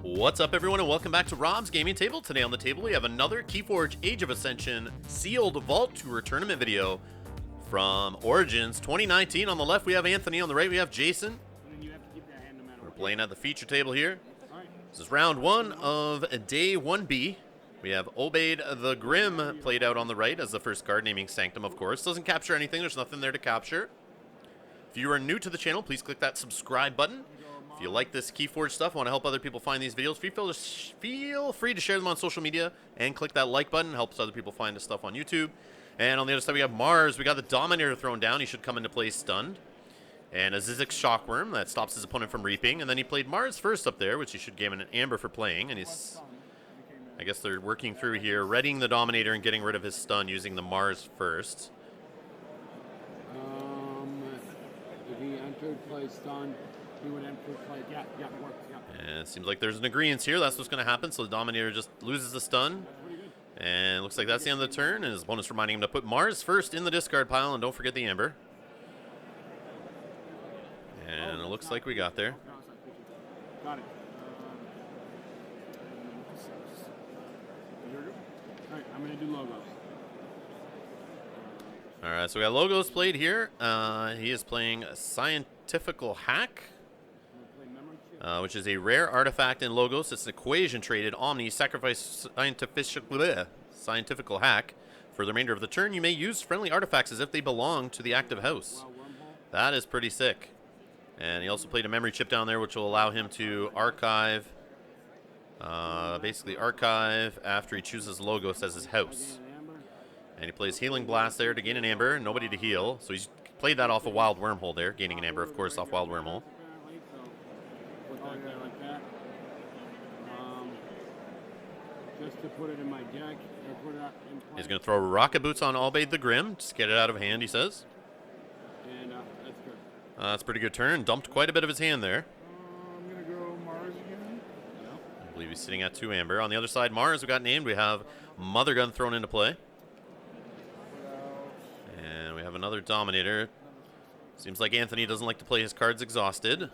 What's up, everyone, and welcome back to Rob's Gaming Table. Today on the table, we have another KeyForge Age of Ascension sealed Vault Tour tournament video from Origins 2019. On the left, we have Anthony. On the right, we have Jason. We're playing at the feature table here. This is round one of day 1B. We have Obeid the Grim played out on the right as the first card, naming Sanctum, of course. Doesn't capture anything. There's nothing there to capture. If you are new to the channel, please click that subscribe button. If you like this KeyForge stuff, want to help other people find these videos, feel free to share them on social media and click that like button. Helps other people find this stuff on YouTube. And on the other side, we have Mars. We got the Dominator thrown down. He should come into play stunned. And a Zizix Shockworm that stops his opponent from reaping. And then he played Mars first up there, which he should give him an Amber for playing. And he's, I guess they're working through here, readying the Dominator and getting rid of his stun using the Mars first. If he entered play stun, he would enter play. Yeah, it works. Yeah. And it seems like there's an agreement here. That's what's going to happen. So the Dominator just loses the stun. And it looks like that's the end of the turn. And his opponent's reminding him to put Mars first in the discard pile and don't forget the Amber. And it looks like we got there. Got it. All right, I'm going to do logos. All right, so we got logos played here. He is playing Scientifical Hack, which is a rare artifact in Logos. It's an equation-traded Omni. Sacrifice Scientifical Hack. For the remainder of the turn, you may use friendly artifacts as if they belong to the active house. That is pretty sick. And he also played a memory chip down there, which will allow him to archive, basically archive after he chooses Logos as his house. And he plays Healing Blast there to gain an Amber, nobody to heal. So he's played that off a Wild Wormhole there, gaining an Amber, of course, off Wild Wormhole. Just to put it in my deck. He's going to throw Rocket Boots on Obeid the Grim, just get it out of hand, he says. And that's good. That's a pretty good turn. Dumped quite a bit of his hand there. I'm going to go Mars again. I believe he's sitting at 2 Amber. On the other side, Mars, we got named. We have Mother Gun thrown into play. And we have another Dominator. Seems like Anthony doesn't like to play his cards exhausted.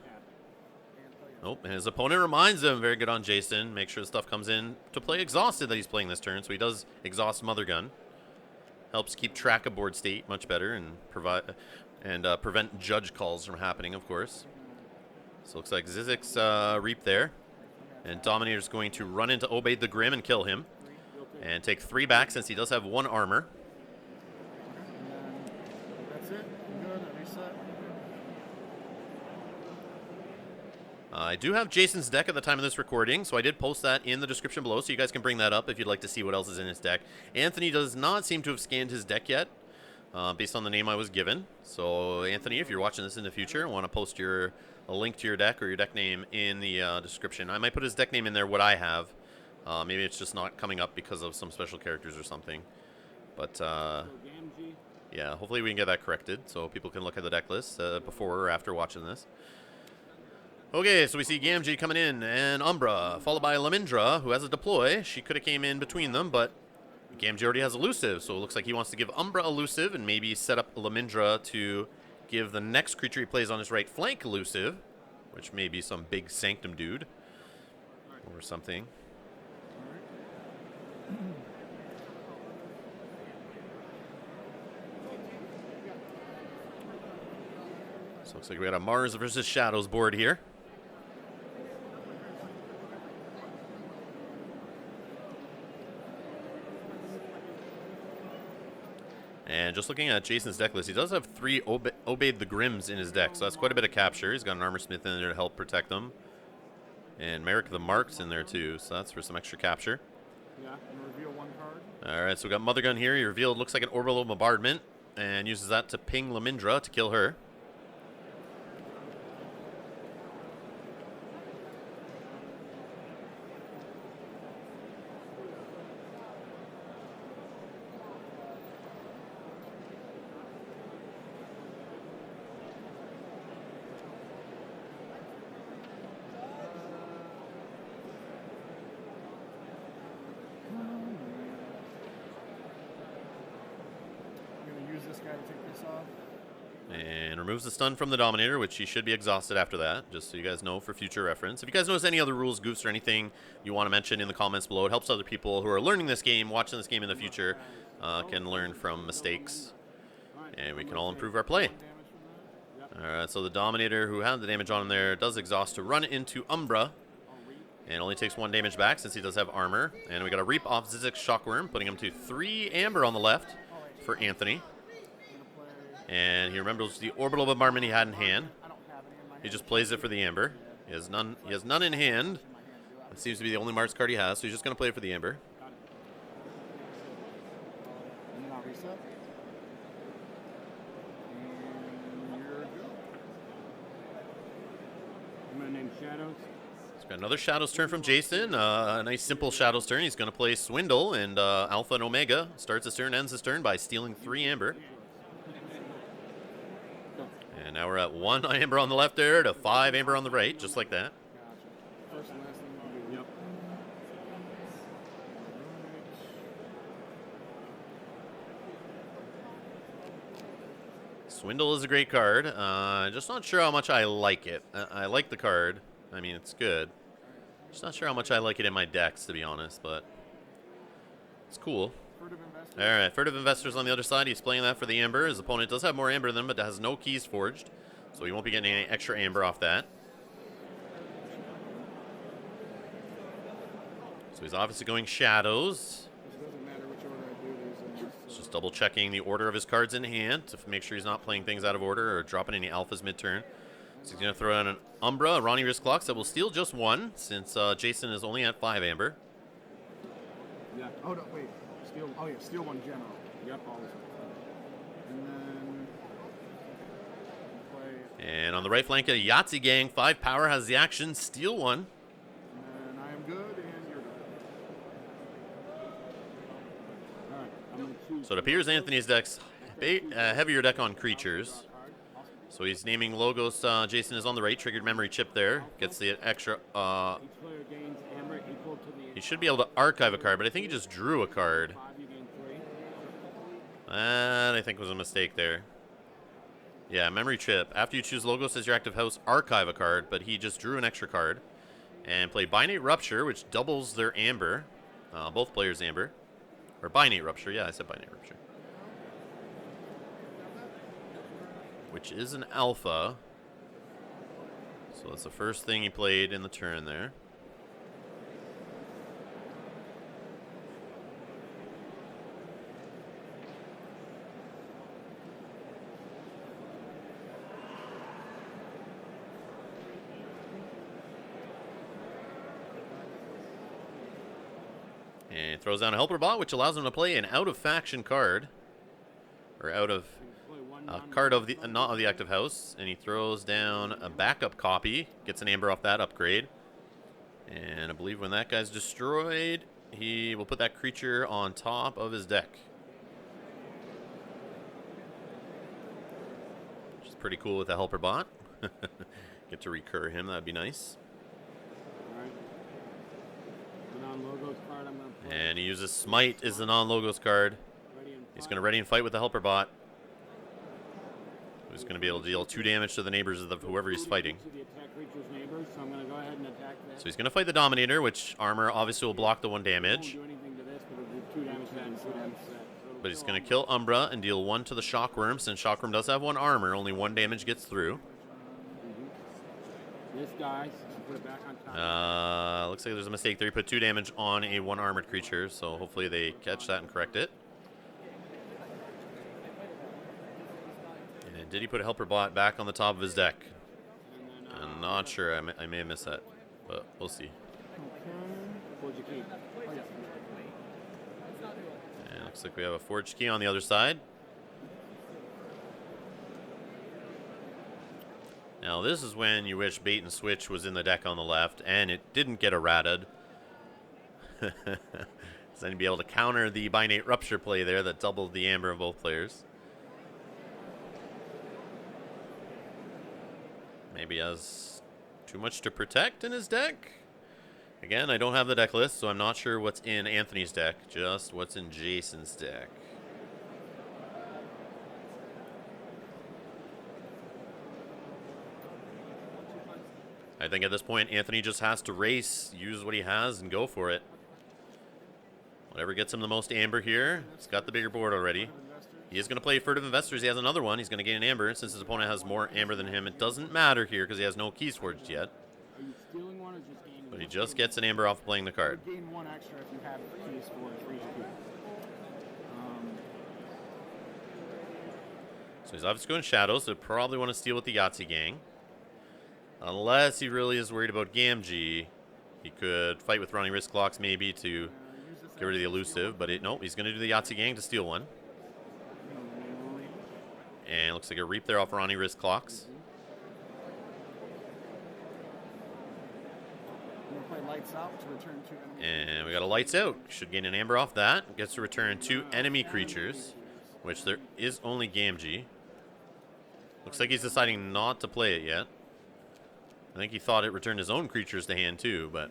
Nope, and his opponent reminds him, very good on Jason, make sure the stuff comes in to play exhausted that he's playing this turn, so he does exhaust Mother Gun. Helps keep track of board state much better and prevent judge calls from happening, of course. So it looks like Zizix Reap there. And Dominator's going to run into Obeid the Grim and kill him. And take 3 back since he does have 1 armor. That's it. Good. Reset. I do have Jason's deck at the time of this recording, so I did post that in the description below, so you guys can bring that up if you'd like to see what else is in his deck. Anthony does not seem to have scanned his deck yet, based on the name I was given. So, Anthony, if you're watching this in the future and want to post a link to your deck or your deck name in the description, I might put his deck name in there, what I have. Maybe it's just not coming up because of some special characters or something. But, yeah, hopefully we can get that corrected so people can look at the deck list before or after watching this. Okay, so we see Gamgee coming in, and Umbra, followed by Lamindra, who has a deploy. She could have came in between them, but Gamgee already has elusive, so it looks like he wants to give Umbra elusive and maybe set up Lamindra to give the next creature he plays on his right flank elusive, which may be some big Sanctum dude or something. So it looks like we got a Mars versus Shadows board here. And just looking at Jason's deck list, he does have 3 Obeid the Grims in his deck, so that's quite a bit of capture. He's got an Armor Smith in there to help protect them. And Merrick the Mark's in there too, so that's for some extra capture. Yeah, and reveal 1 card. Alright, so we got Mother Gun here. He revealed, looks like an Orbital Bombardment, and uses that to ping Lamindra to kill her. And removes the stun from the Dominator, which he should be exhausted after that, just so you guys know for future reference. If you guys notice any other rules, goofs, or anything you want to mention in the comments below, it helps other people who are learning this game, watching this game in the future, can learn from mistakes. And we can all improve our play. Alright, so the Dominator, who had the damage on him there, does exhaust to run into Umbra. And only takes 1 damage back since he does have armor. And we got a Reap off Zizek's Shockworm, putting him to 3 Amber on the left for Anthony. And he remembers the Orbital Bombardment he had in hand. He just plays it for the Amber. He has none in hand. It seems to be the only Mars card he has, so he's just going to play it for the Amber. I'm going to name Shadows. Got another Shadows turn from Jason. A nice simple Shadows turn. He's going to play Swindle, and Alpha and Omega starts his turn, ends his turn by stealing 3 Amber. And now we're at 1 Amber on the left there to 5 Amber on the right, just like that. Swindle is a great card. Just not sure how much I like it. I like the card. I mean, it's good. Just not sure how much I like it in my decks, to be honest, but it's cool. All right, Furtive Investors on the other side. He's playing that for the Amber. His opponent does have more Amber than him, but has no keys forged, so he won't be getting any extra Amber off that. So he's obviously going Shadows. Just double checking the order of his cards in hand to make sure he's not playing things out of order or dropping any alphas mid-turn. So he's going to throw out an Umbra, a Ronnie Risk Clocks that will steal just 1 since Jason is only at 5 Amber. Yeah. Oh, no, wait. Steal. Oh, yeah. Steal 1 general. Yep, always. And then play. And on the right flank, a Yahtzee Gang. 5 power has the action. Steal 1. And then I am good, and you're good. All right. I'm going to choose. So it appears Anthony's deck's heavier deck on creatures. So he's naming Logos. Jason is on the right. Triggered Memory Chip there. Gets the extra. He should be able to archive a card, but I think he just drew a card. That I think was a mistake there. Yeah, Memory Chip. After you choose Logos as your active house, archive a card, but he just drew an extra card. And played Binate Rupture, which doubles their Amber. Both players' Amber. Or Binate Rupture. Yeah, I said Binate Rupture. Which is an alpha. So that's the first thing he played in the turn there. And throws down a Helper Bot, which allows him to play an out-of-faction card. Or out of... a card of the not of the active house, and he throws down a backup copy, gets an Amber off that upgrade, and I believe when that guy's destroyed, he will put that creature on top of his deck, which is pretty cool with the Helper Bot. Get to recur him, that'd be nice. Alright. The non-logos card I'm going to play. And he uses Smite is the non-logos card. He's going to ready and fight with the Helper Bot. Who's going to be able to deal 2 damage to the neighbors of whoever he's fighting. So he's going to fight the Dominator, which armor obviously will block the 1 damage. But he's going to kill Umbra and deal 1 to the Shockworm. Since Shockworm does have 1 armor, only 1 damage gets through. This guy, put it back on top. Looks like there's a mistake there. He put 2 damage on a 1 armored creature, so hopefully they catch that and correct it. Did he put a Helper Bot back on the top of his deck? I'm not sure. I may have missed that, but we'll see. And looks like we have a Forge Key on the other side. Now this is when you wish Bait and Switch was in the deck on the left, and it didn't get errated. So then you'd be able to counter the Binate Rupture play there that doubled the Amber of both players. Maybe he has too much to protect in his deck. Again, I don't have the deck list, so I'm not sure what's in Anthony's deck, just what's in Jason's deck. I think at this point, Anthony just has to race, use what he has, and go for it. Whatever gets him the most amber here. He's got the bigger board already. He is going to play Furtive Investors. He has another one. He's going to gain an amber. Since his opponent has more amber than him, it doesn't matter here because he has no keys forged yet. But he just gets an amber off playing the card. Gain 1 extra if you have keys for each key. So he's obviously going Shadows. So probably want to steal with the Yahtzee gang. Unless he really is worried about Gamgee. He could fight with Ronnie Wrist Clocks maybe to get rid of the elusive. But nope, he's going to do the Yahtzee gang to steal one. And looks like a reap there off Ronnie Wrist Clocks. Lights out to return 2 enemy. And we got a Lights Out. Should gain an amber off that. Gets to return 2 enemy creatures, which there is only Gamgee. Looks like he's deciding not to play it yet. I think he thought it returned his own creatures to hand too, but...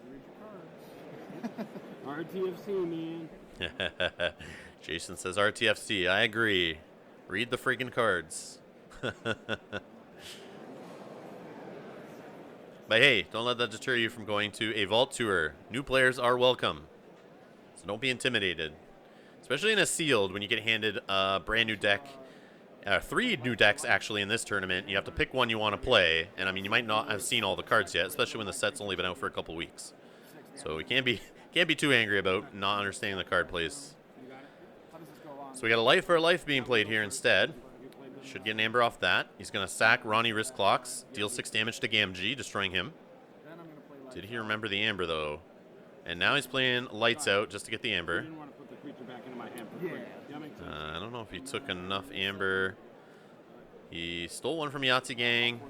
RTFC, man. Jason says RTFC. I agree. Read the freaking cards. But hey, don't let that deter you from going to a Vault Tour. New players are welcome. So don't be intimidated. Especially in a sealed when you get handed a brand new deck. 3 new decks actually in this tournament. You have to pick one you want to play. And I mean, you might not have seen all the cards yet, especially when the set's only been out for a couple weeks. So we can't be too angry about not understanding the card plays. So we got a Life for a Life being played here instead. Should get an amber off that. He's going to sack Ronnie Wrist Clocks, deal 6 damage to Gamgee, destroying him. Did he remember the amber, though? And now he's playing Lights Out just to get the amber. I don't know if he took enough amber. He stole one from Yahtzee Gang,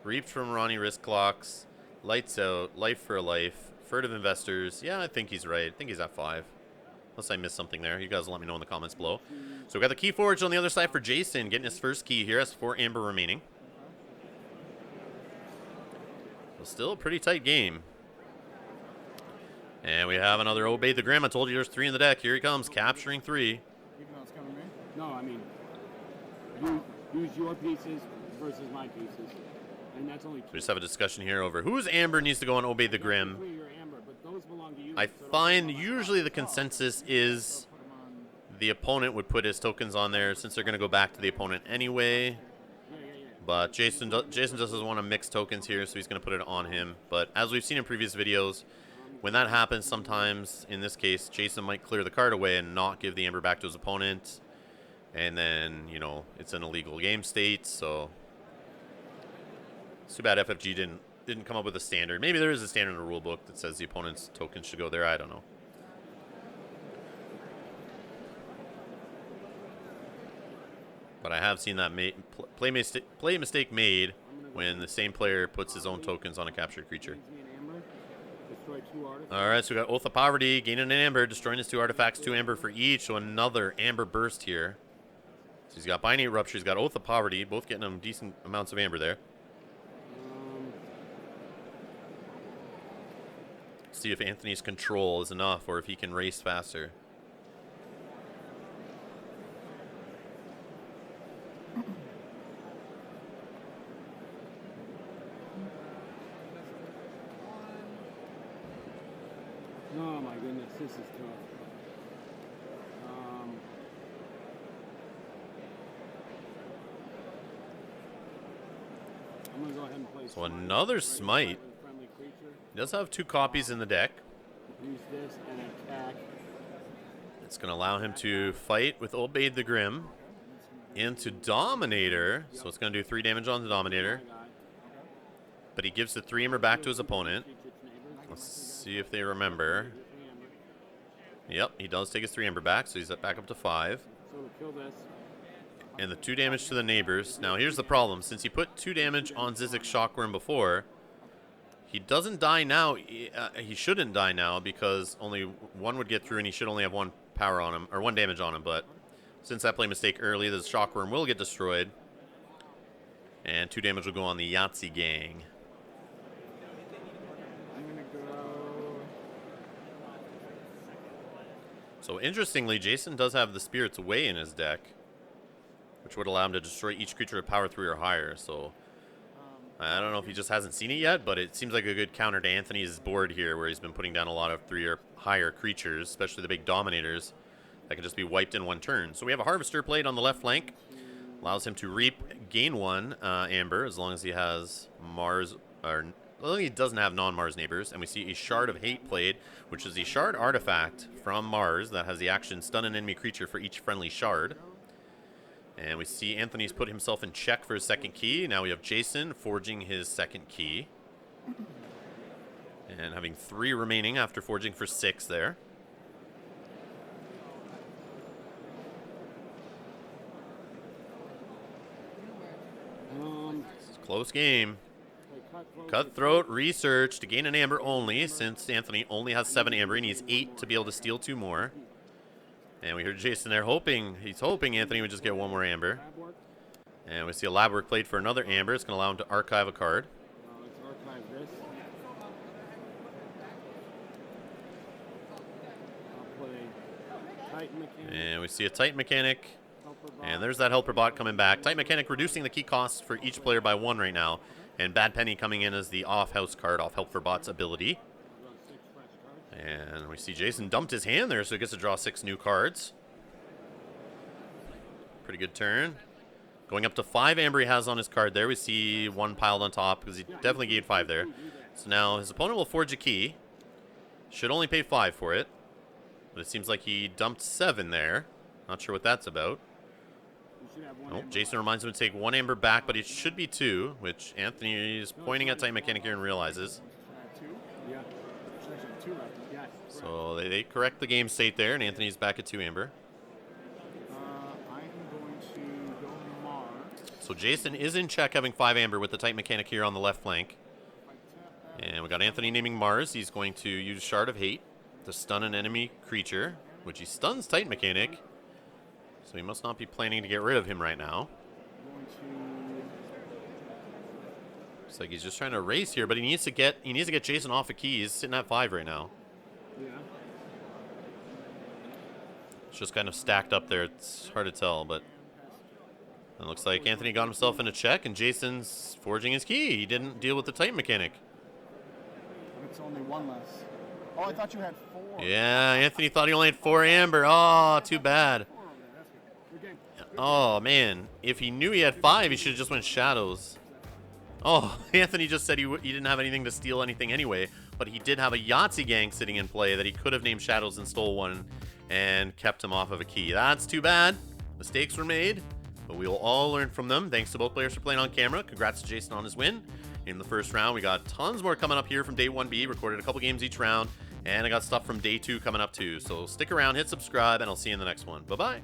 reaped from Ronnie Wrist Clocks, Lights Out, Life for a Life, Furtive Investors. Yeah, I think he's right. I think he's at 5. Unless I missed something there. You guys let me know in the comments below. So we got the KeyForge on the other side for Jason, getting his first key here. Has 4 amber remaining. So still a pretty tight game. And we have another Obey the Grim. I told you there's 3 in the deck. Here he comes, capturing 3. Even though it's coming in? No, I mean, use your pieces versus my pieces. And that's only 2. We just have a discussion here over whose amber needs to go on Obey the Grim. I find usually the consensus is the opponent would put his tokens on there since they're going to go back to the opponent anyway. But Jason doesn't want to mix tokens here, so he's going to put it on him. But as we've seen in previous videos, when that happens, sometimes, in this case, Jason might clear the card away and not give the amber back to his opponent. And then, you know, it's an illegal game state, so... It's too bad FFG didn't come up with a standard. Maybe there is a standard in the rule book that says the opponent's tokens should go there. I don't know. But I have seen that play mistake made when the same player puts his own tokens on a captured creature. All right, so we got Oath of Poverty, gaining an amber, destroying his 2 artifacts, 2 amber for each. So another amber burst here. So he's got Binary Rupture, he's got Oath of Poverty, both getting him decent amounts of amber there. See if Anthony's control is enough or if he can race faster. Oh my goodness, this is tough. I'm gonna go ahead and play. So another Smite. He does have 2 copies in the deck. Use this and attack. It's going to allow him to fight with Obey the Grim into Dominator. So it's going to do 3 damage on the Dominator. But he gives the 3 amber back to his opponent. Let's see if they remember. Yep, he does take his 3 amber back, so he's back up to 5. So to kill this. And the 2 damage to the neighbors. Now here's the problem. Since he put 2 damage on Zizek's Shockworm before, he doesn't die now. He shouldn't die now because only 1 would get through and he should only have 1 power on him, or 1 damage on him. But since I played mistake early, the Shockworm will get destroyed. And 2 damage will go on the Yahtzee gang. I'm going to go... So interestingly, Jason does have the Spirit's Way in his deck, which would allow him to destroy each creature with power 3 or higher. So I don't know if he just hasn't seen it yet, but it seems like a good counter to Anthony's board here, where he's been putting down a lot of 3 or higher creatures, especially the big dominators, that can just be wiped in one turn. So we have a Harvester played on the left flank. Allows him to reap, gain 1 Amber, as long as he has Mars, or as long as he doesn't have non-Mars neighbors. And we see a Shard of Hate played, which is the Shard artifact from Mars that has the action stun an enemy creature for each friendly shard. And we see Anthony's put himself in check for his second key. Now we have Jason forging his second key. And having 3 remaining after forging for 6 there. It's a close game. Cutthroat research to gain an amber only, since Anthony only has 7 amber. He needs 8 to be able to steal 2 more. And we heard Jason there he's hoping Anthony would just get 1 more amber. And we see a lab work played for another amber. It's going to allow him to archive a card. Let's archive this. I'll play Titan Mechanic. And we see a Titan Mechanic. And there's that Helper Bot coming back. Titan Mechanic reducing the key costs for each player by 1 right now. And Bad Penny coming in as the off-house card, off Helper Bot's ability. And we see Jason dumped his hand there, so he gets to draw 6 new cards. Pretty good turn. Going up to 5 amber he has on his card there. We see 1 piled on top, because he definitely gained 5 there. So now his opponent will forge a key. Should only pay 5 for it. But it seems like he dumped 7 there. Not sure what that's about. Oh, Jason reminds him to take 1 amber back, but it should be 2, which Anthony is pointing at Titan Mechanic here and realizes. Yeah. Actually, 2 left. Yes. So they correct the game state there, and Anthony's back at 2 amber. I'm going to go Mars. So Jason is in check, having 5 amber with the Titan Mechanic here on the left flank. And we got Anthony naming Mars. He's going to use Shard of Hate to stun an enemy creature, which he stuns Titan Mechanic. So he must not be planning to get rid of him right now. Looks like he's just trying to race here, but he needs to get Jason off a key. He's sitting at 5 right now. Yeah. It's just kind of stacked up there. It's hard to tell, but it looks like Anthony got himself in a check, and Jason's forging his key. He didn't deal with the Titan Mechanic. It's only 1 less. Oh, I thought you had 4. Yeah, Anthony thought he only had 4 amber. Oh, too bad. Oh, man. If he knew he had 5, he should have just went Shadows. Oh, Anthony just said he didn't have anything to steal anything anyway, but he did have a Yahtzee gang sitting in play that he could have named Shadows and stole 1 and kept him off of a key. That's too bad. Mistakes were made, but we will all learn from them. Thanks to both players for playing on camera. Congrats to Jason on his win in the first round. We got tons more coming up here from day 1B. Recorded a couple games each round, and I got stuff from day 2 coming up too. So stick around, hit subscribe, and I'll see you in the next one. Bye-bye.